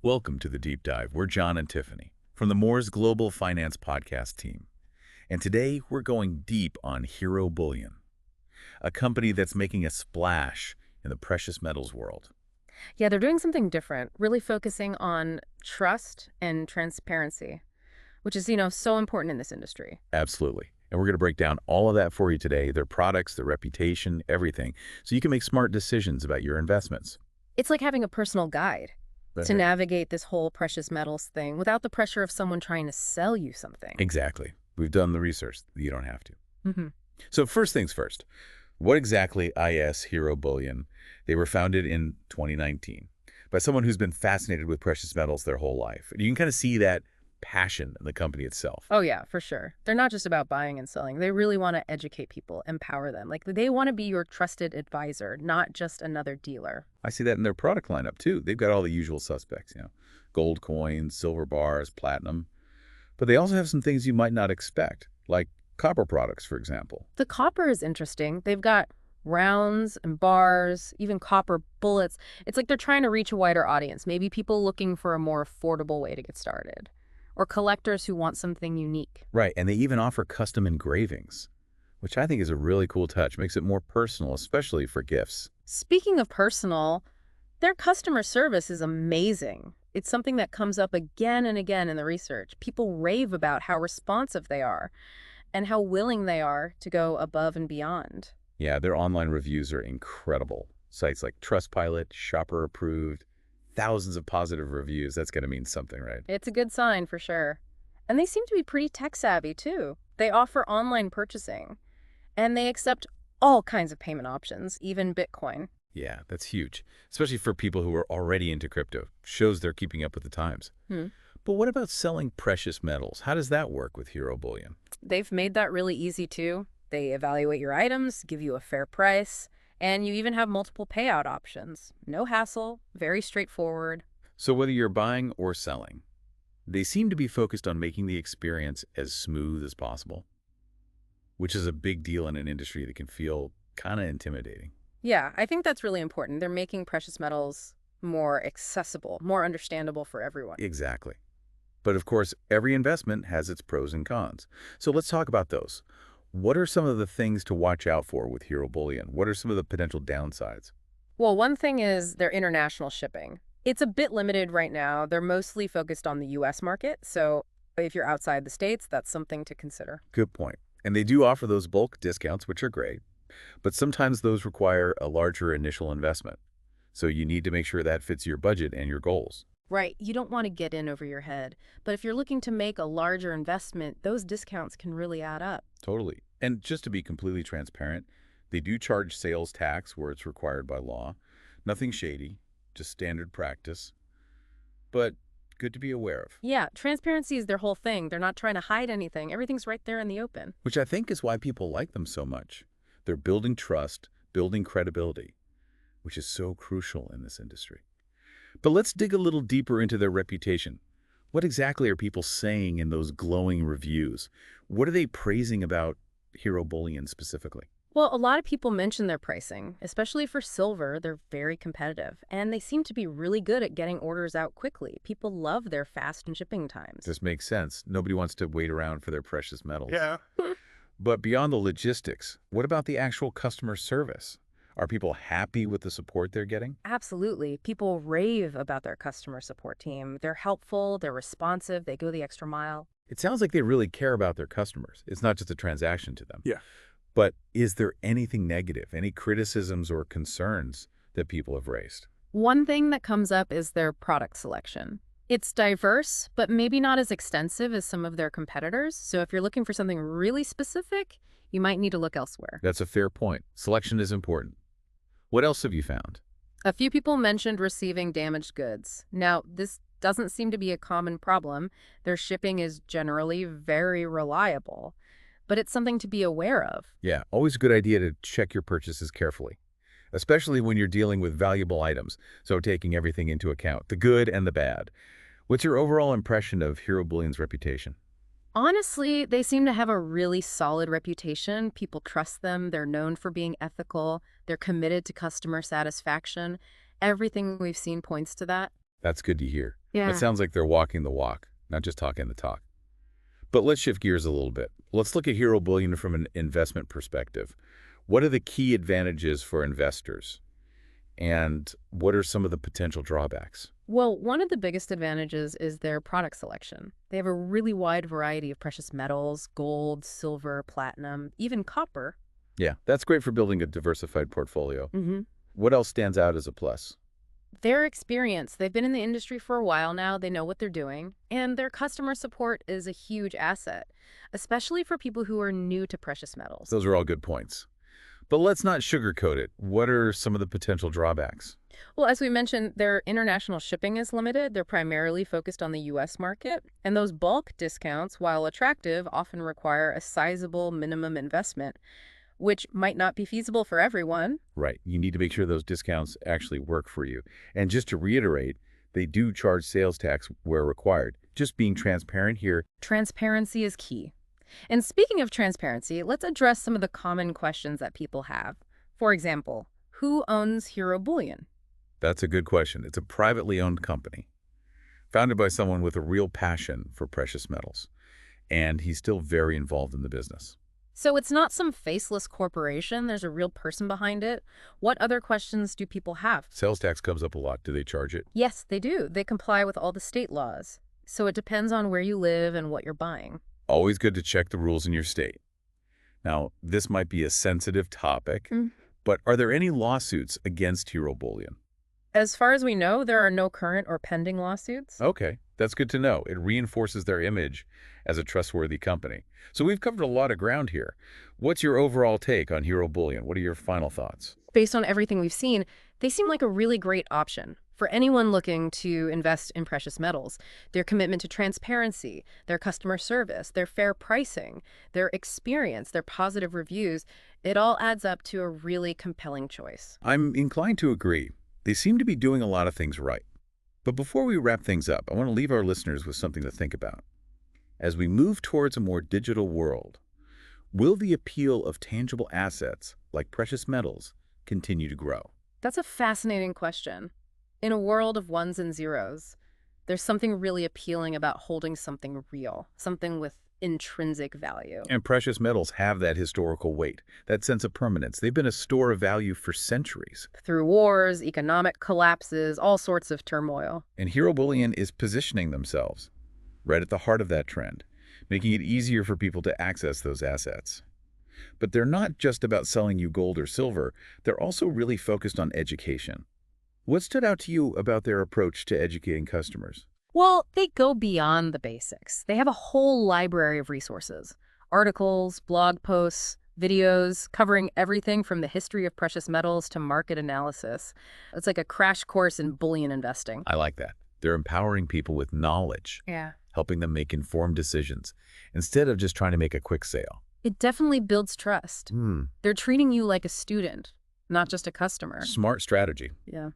Welcome to the Deep Dive. We're John and Tiffany from the Moore's Global Finance Podcast team. And today we're going deep on Hero Bullion, a company that's making a splash in the precious metals world. Yeah, they're doing something different, really focusing on trust and transparency, which is, so important in this industry. Absolutely. And we're going to break down all of that for you today, their products, their reputation, everything, so you can make smart decisions about your investments. It's like having a personal guide That's to right. navigate this whole precious metals thing without the pressure of someone trying to sell you something. Exactly. We've done the research. You don't have to. hmm So first things first, what exactly is Hero Bullion? They were founded in 2019 by someone who's been fascinated with precious metals their whole life. You can kind of see that passion in the company itself. Oh, yeah, for sure. They're not just about buying and selling. They really want to educate people, empower them. Like, they want to be your trusted advisor, not just another dealer. I see that in their product lineup too. They've got all the usual suspects, gold coins, silver bars, platinum. But they also have some things you might not expect, like copper products, for example. The copper is interesting. They've got rounds and bars, even copper bullets. It's like they're trying to reach a wider audience, maybe people looking for a more affordable way to get started, or collectors who want something unique. Right, and they even offer custom engravings, which I think is a really cool touch. Makes it more personal, especially for gifts. Speaking of personal, their customer service is amazing. It's something that comes up again and again in the research. People rave about how responsive they are and how willing they are to go above and beyond. Yeah, their online reviews are incredible. Sites like Trustpilot, Shopper Approved, thousands of positive reviews. That's going to mean something, right? It's a good sign for sure. And they seem to be pretty tech savvy too. They offer online purchasing and they accept all kinds of payment options, even Bitcoin. Yeah, that's huge, especially for people who are already into crypto. Shows they're keeping up with the times. Hmm. But what about selling precious metals? How does that work with Hero Bullion? They've made that really easy too. They evaluate your items, give you a fair price, and you even have multiple payout options. No hassle, very straightforward. So whether you're buying or selling, they seem to be focused on making the experience as smooth as possible, which is a big deal in an industry that can feel kind of intimidating. Yeah, I think that's really important. They're making precious metals more accessible, more understandable for everyone. Exactly. But of course, every investment has its pros and cons. So let's talk about those. What are some of the things to watch out for with Hero Bullion? What are some of the potential downsides? Well, one thing is their international shipping. It's a bit limited right now. They're mostly focused on the US market, so if you're outside the States, that's something to consider. Good point. And they do offer those bulk discounts, which are great, but sometimes those require a larger initial investment. So you need to make sure that fits your budget and your goals. Right, you don't want to get in over your head, but if you're looking to make a larger investment, those discounts can really add up. Totally. And just to be completely transparent, they do charge sales tax where it's required by law. Nothing shady, just standard practice, but good to be aware of. Yeah, transparency is their whole thing. They're not trying to hide anything. Everything's right there in the open. Which I think is why people like them so much. They're building trust, building credibility, which is so crucial in this industry. But let's dig a little deeper into their reputation. What exactly are people saying in those glowing reviews? What are they praising about Hero Bullion specifically? Well, a lot of people mention their pricing, especially for silver. They're very competitive, and they seem to be really good at getting orders out quickly. People love their fast and shipping times. This makes sense. Nobody wants to wait around for their precious metals. Yeah. But beyond the logistics, what about the actual customer service? Are people happy with the support they're getting? Absolutely. People rave about their customer support team. They're helpful, they're responsive, they go the extra mile. It sounds like they really care about their customers. It's not just a transaction to them. Yeah. But is there anything negative, any criticisms or concerns that people have raised? One thing that comes up is their product selection. It's diverse, but maybe not as extensive as some of their competitors. So if you're looking for something really specific, you might need to look elsewhere. That's a fair point. Selection is important. What else have you found? A few people mentioned receiving damaged goods. Now, this doesn't seem to be a common problem. Their shipping is generally very reliable, but it's something to be aware of. Yeah, always a good idea to check your purchases carefully, especially when you're dealing with valuable items, so taking everything into account, the good and the bad. What's your overall impression of Hero Bullion's reputation? Honestly, they seem to have a really solid reputation. People trust them. They're known for being ethical. They're committed to customer satisfaction. Everything we've seen points to that. That's good to hear. That Yeah. sounds like they're walking the walk, not just talking the talk. But let's shift gears a little bit. Let's look at Hero Bullion from an investment perspective. What are the key advantages for investors? And what are some of the potential drawbacks? Well, one of the biggest advantages is their product selection. They have a really wide variety of precious metals, gold, silver, platinum, even copper. Yeah, that's great for building a diversified portfolio. Hmm. What else stands out as a plus? Their experience, they've been in the industry for a while now, they know what they're doing, and their customer support is a huge asset, especially for people who are new to precious metals. Those are all good points. But let's not sugarcoat it. What are some of the potential drawbacks? Well, as we mentioned, their international shipping is limited. They're primarily focused on the U.S. market, and those bulk discounts, while attractive, often require a sizable minimum investment, which might not be feasible for everyone. Right. You need to make sure those discounts actually work for you. And just to reiterate, they do charge sales tax where required. Just being transparent here. Transparency is key. And speaking of transparency, let's address some of the common questions that people have. For example, who owns Hero Bullion? That's a good question. It's a privately owned company, founded by someone with a real passion for precious metals. And he's still very involved in the business. So it's not some faceless corporation. There's a real person behind it. What other questions do people have? Sales tax comes up a lot. Do they charge it? Yes, they do. They comply with all the state laws. So it depends on where you live and what you're buying. Always good to check the rules in your state. Now, this might be a sensitive topic, Mm. but are there any lawsuits against Hero Bullion? As far as we know, there are no current or pending lawsuits. Okay, that's good to know. It reinforces their image as a trustworthy company. So we've covered a lot of ground here. What's your overall take on Hero Bullion? What are your final thoughts? Based on everything we've seen, they seem like a really great option for anyone looking to invest in precious metals. Their commitment to transparency, their customer service, their fair pricing, their experience, their positive reviews, it all adds up to a really compelling choice. I'm inclined to agree. They seem to be doing a lot of things right. But before we wrap things up, I want to leave our listeners with something to think about. As we move towards a more digital world, will the appeal of tangible assets like precious metals continue to grow? That's a fascinating question. In a world of ones and zeros, there's something really appealing about holding something real, something with intrinsic value. And precious metals have that historical weight, that sense of permanence. They've been a store of value for centuries. Through wars, economic collapses, all sorts of turmoil. And Hero Bullion is positioning themselves right at the heart of that trend, making it easier for people to access those assets. But they're not just about selling you gold or silver. They're also really focused on education. What stood out to you about their approach to educating customers? Well, they go beyond the basics. They have a whole library of resources, articles, blog posts, videos covering everything from the history of precious metals to market analysis. It's like a crash course in bullion investing. I like that. They're empowering people with knowledge, Yeah. helping them make informed decisions, instead of just trying to make a quick sale. It definitely builds trust. They're treating you like a student, not just a customer. Smart strategy, Yeah.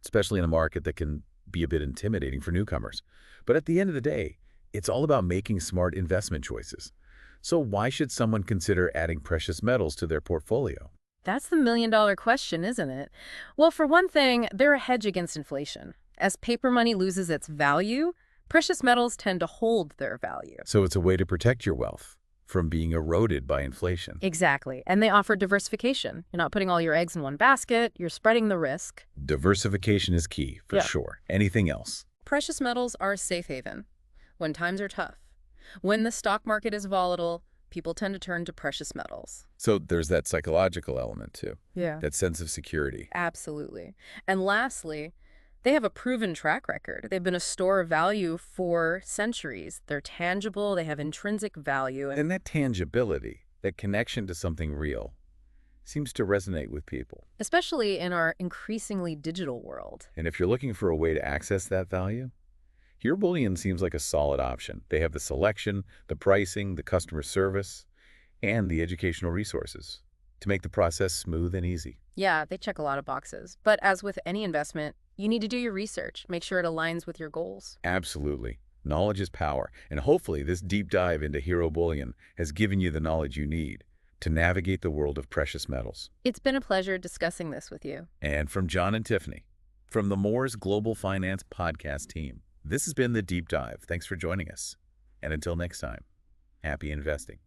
especially in a market that can be a bit intimidating for newcomers. But at the end of the day, it's all about making smart investment choices. So why should someone consider adding precious metals to their portfolio? That's the million-dollar question, isn't it? Well, for one thing, they're a hedge against inflation. As paper money loses its value, precious metals tend to hold their value. So it's a way to protect your wealth from being eroded by inflation. Exactly. And they offer diversification. You're not putting all your eggs in one basket. You're spreading the risk. Diversification is key, for Yeah. sure. Anything else? Precious metals are a safe haven when times are tough. When the stock market is volatile, people tend to turn to precious metals. So there's that psychological element too, Yeah. that sense of security. Absolutely. And lastly, they have a proven track record. They've been a store of value for centuries. They're tangible. They have intrinsic value. And that tangibility, that connection to something real, seems to resonate with people. Especially in our increasingly digital world. And if you're looking for a way to access that value, Hero Bullion seems like a solid option. They have the selection, the pricing, the customer service, and the educational resources to make the process smooth and easy. Yeah, they check a lot of boxes. But as with any investment, you need to do your research. Make sure it aligns with your goals. Absolutely. Knowledge is power. And hopefully this deep dive into Hero Bullion has given you the knowledge you need to navigate the world of precious metals. It's been a pleasure discussing this with you. And from John and Tiffany, from the Moore's Global Finance podcast team, This has been The Deep Dive. Thanks for joining us. And until next time, happy investing.